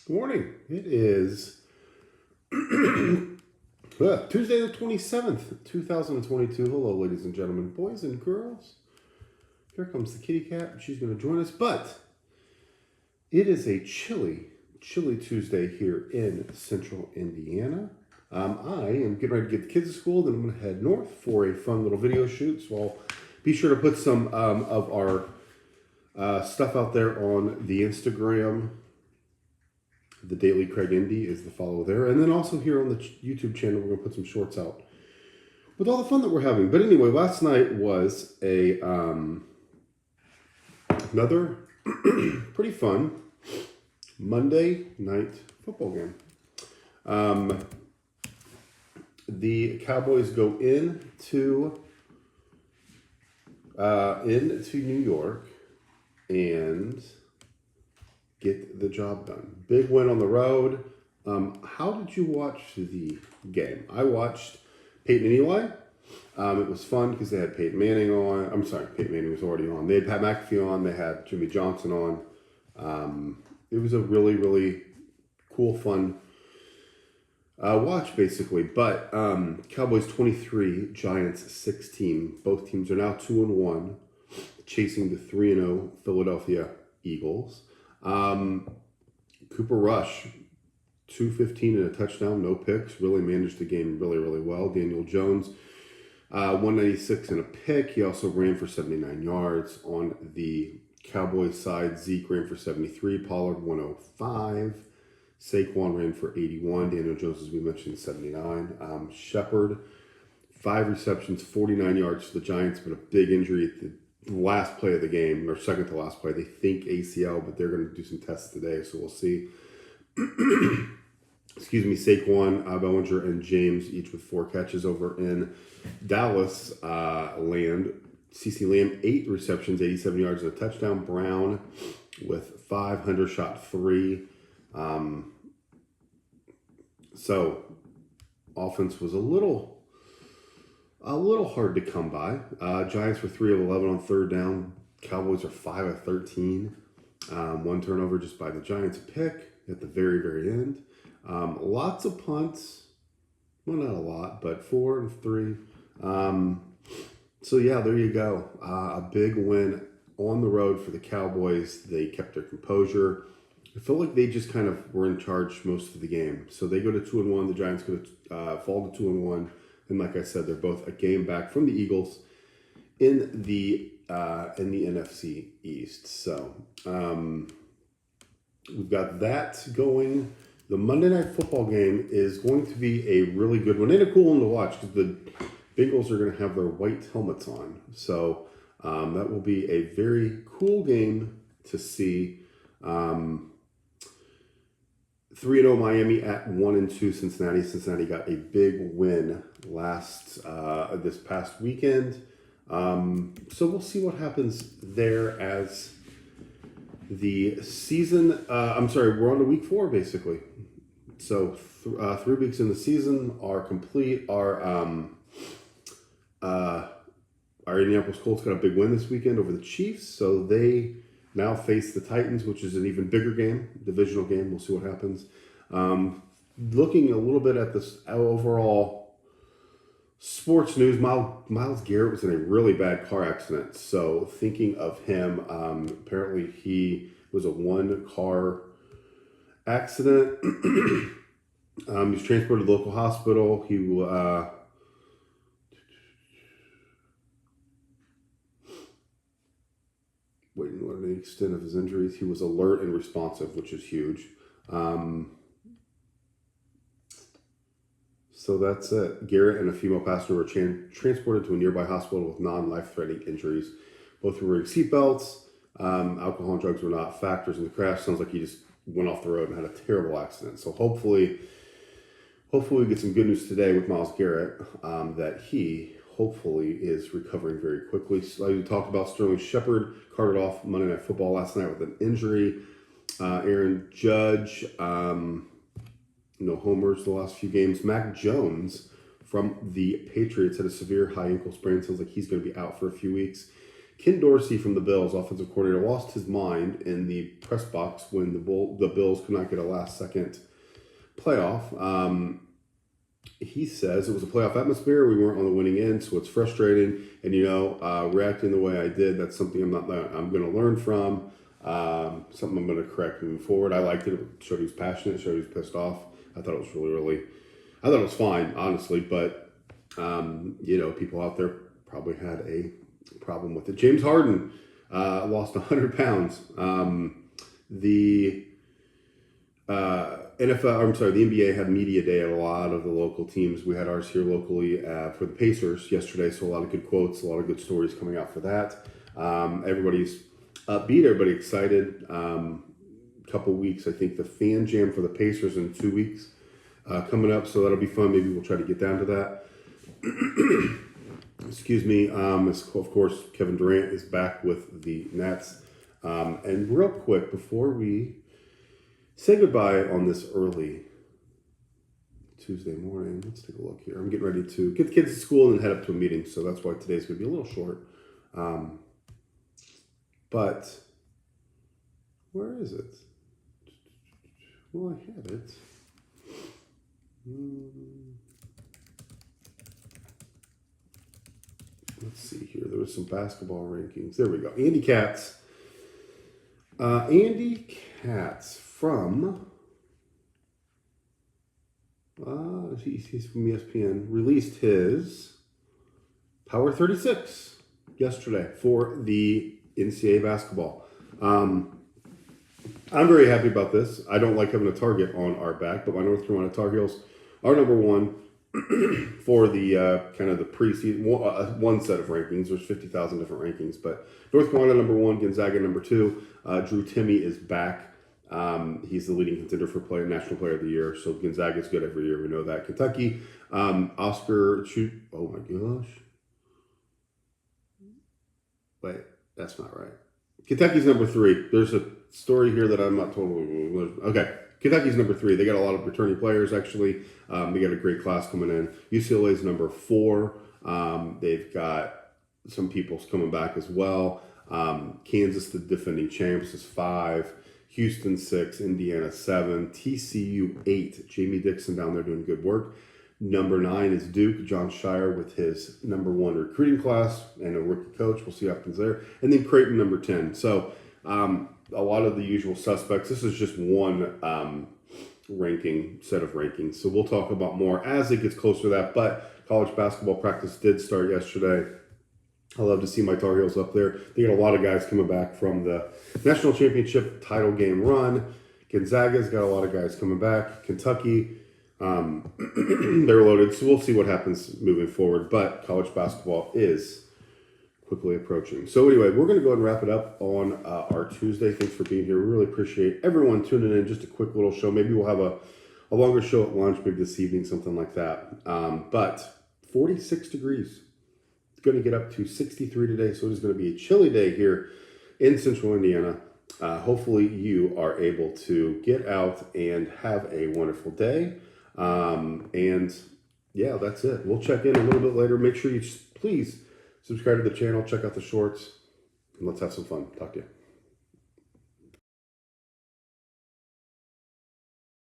Good morning. It is Tuesday the 27th, 2022. Hello, ladies and gentlemen, boys and girls. Here comes the kitty cat. She's going to join us, but it is a chilly Tuesday here in central Indiana. I am getting ready to get the kids to school, then I'm going to head north for a fun little video shoot. So I'll be sure to put some of our stuff out there on the Instagram. The Daily Craig Indy is the follow there. And then also here on the YouTube channel, we're going to put some shorts out with all the fun that we're having. But anyway, last night was a another pretty fun Monday night football game. The Cowboys go into New York and get the job done. Big win on the road. How did you watch the game? I watched Peyton and Eli. It was fun because they had Peyton Manning on. I'm sorry, Peyton Manning was already on. They had Pat McAfee on. They had Jimmy Johnson on. It was a really, really cool, fun watch, basically. But Cowboys 23, Giants 16. Both teams are now 2-1, chasing the 3-0 Philadelphia Eagles. Cooper Rush, 215 and a touchdown, no picks. Really managed the game really, really well. Daniel Jones, 196 and a pick. He also ran for 79 yards. On the Cowboys side, Zeke ran for 73. Pollard, 105. Saquon ran for 81. Daniel Jones, as we mentioned, 79. Shepard, 5 receptions, 49 yards for the Giants, but a big injury at the last play of the game, or second to last play. They think ACL, but they're going to do some tests today, so we'll see. Excuse me, Saquon, Bellinger, and James, each with 4 catches over in Dallas land. CeCe Lamb, 8 receptions, 87 yards, and a touchdown. Brown with 5. Hunter shot 3. So, offense was a little hard to come by. Giants were 3 of 11 on third down. Cowboys are 5 of 13. 1 turnover just by the Giants, a pick at the very, very end. Lots of punts. Well, not a lot, but 4 and 3. So, yeah, there you go. A big win on the road for the Cowboys. They kept their composure. I feel like they just kind of were in charge most of the game. So they go to 2-1. The Giants go to fall to 2-1. And like I said, they're both a game back from the Eagles in the NFC East. So we've got that going. The Monday Night Football game is going to be a really good one and a cool one to watch because the Bengals are going to have their white helmets on. So that will be a very cool game to see. 3-0 Miami at 1-2 Cincinnati. Cincinnati got a big win this past weekend. So we'll see what happens there as the season. We're on to week 4 basically. So 3 weeks in the season are complete. Our Indianapolis Colts got a big win this weekend over the Chiefs. So they now face the Titans, which is an even bigger game, divisional game. We'll see what happens. Looking a little bit at this overall sports news, Myles Garrett was in a really bad car accident. So thinking of him, apparently he was a 1-car accident. He was transported to the local hospital. He waiting to learn the extent of his injuries. He was alert and responsive, which is huge. So that's it. Garrett and a female passenger were transported to a nearby hospital with non-life-threatening injuries. Both were wearing seatbelts. Alcohol and drugs were not factors in the crash. Sounds like he just went off the road and had a terrible accident. So hopefully we get some good news today with Myles Garrett, that he hopefully is recovering very quickly. So we talked about Sterling Shepard, carted off Monday Night Football last night with an injury. Aaron Judge, no homers the last few games. Mac Jones from the Patriots had a severe high ankle sprain. Sounds like he's going to be out for a few weeks. Ken Dorsey from the Bills, offensive coordinator, lost his mind in the press box when the Bills could not get a last-second playoff. He says it was a playoff atmosphere. We weren't on the winning end, so it's frustrating. And reacting the way I did, that's something I'm going to learn from. Something I'm going to correct moving forward. I liked it. It showed he was passionate. Showed he was pissed off. I thought it was I thought it was fine, honestly. But people out there probably had a problem with it. James Harden lost 100 pounds. The NBA had media day at a lot of the local teams. We had ours here locally for the Pacers yesterday, so a lot of good quotes, a lot of good stories coming out for that. Everybody's upbeat, everybody excited. Couple weeks, I think the fan jam for the Pacers in 2 weeks coming up, so that'll be fun. Maybe we'll try to get down to that. Excuse me. Of course, Kevin Durant is back with the Nets. And real quick, before we say goodbye on this early Tuesday morning, let's take a look here. I'm getting ready to get the kids to school and then head up to a meeting, so that's why today's going to be a little short. But where is it? Well, I had it. Let's see here. There was some basketball rankings. There we go. Andy Katz. Andy Katz from... he's from ESPN. Released his Power 36 yesterday for the NCAA basketball. I'm very happy about this. I don't like having a target on our back, but my North Carolina Tar Heels are number one for the kind of the preseason one set of rankings. There's 50,000 different rankings, but North Carolina number one, Gonzaga number two. Drew Timme is back. He's the leading contender for National Player of the Year. So Gonzaga is good every year. We know that. Kentucky, Oscar. Oh my gosh! Wait, that's not right. Kentucky's number three. There's a story here that I'm not totally... Okay, Kentucky's number three. They got a lot of returning players, actually. They got a great class coming in. UCLA's number four. They've got some people coming back as well. Kansas, the defending champs, is 5. Houston 6. Indiana 7. TCU 8. Jamie Dixon down there doing good work. Number 9 is Duke. John Shire with his number 1 recruiting class and a rookie coach. We'll see what happens there. And then Creighton number 10. So a lot of the usual suspects. This is just one set of rankings. So we'll talk about more as it gets closer to that. But college basketball practice did start yesterday. I love to see my Tar Heels up there. They got a lot of guys coming back from the national championship title game run. Gonzaga's got a lot of guys coming back. Kentucky, they're loaded. So we'll see what happens moving forward. But college basketball is quickly approaching. So anyway, we're going to go ahead and wrap it up on our Tuesday. Thanks for being here. We really appreciate everyone tuning in. Just a quick little show. Maybe we'll have a longer show at lunch, maybe this evening, something like that. But 46 degrees. Going to get up to 63 today, so it is going to be a chilly day here in central Indiana. Hopefully you are able to get out and have a wonderful day. And yeah, that's it. We'll check in a little bit later. Make sure you please subscribe to the channel, check out the shorts, and let's have some fun. Talk to you.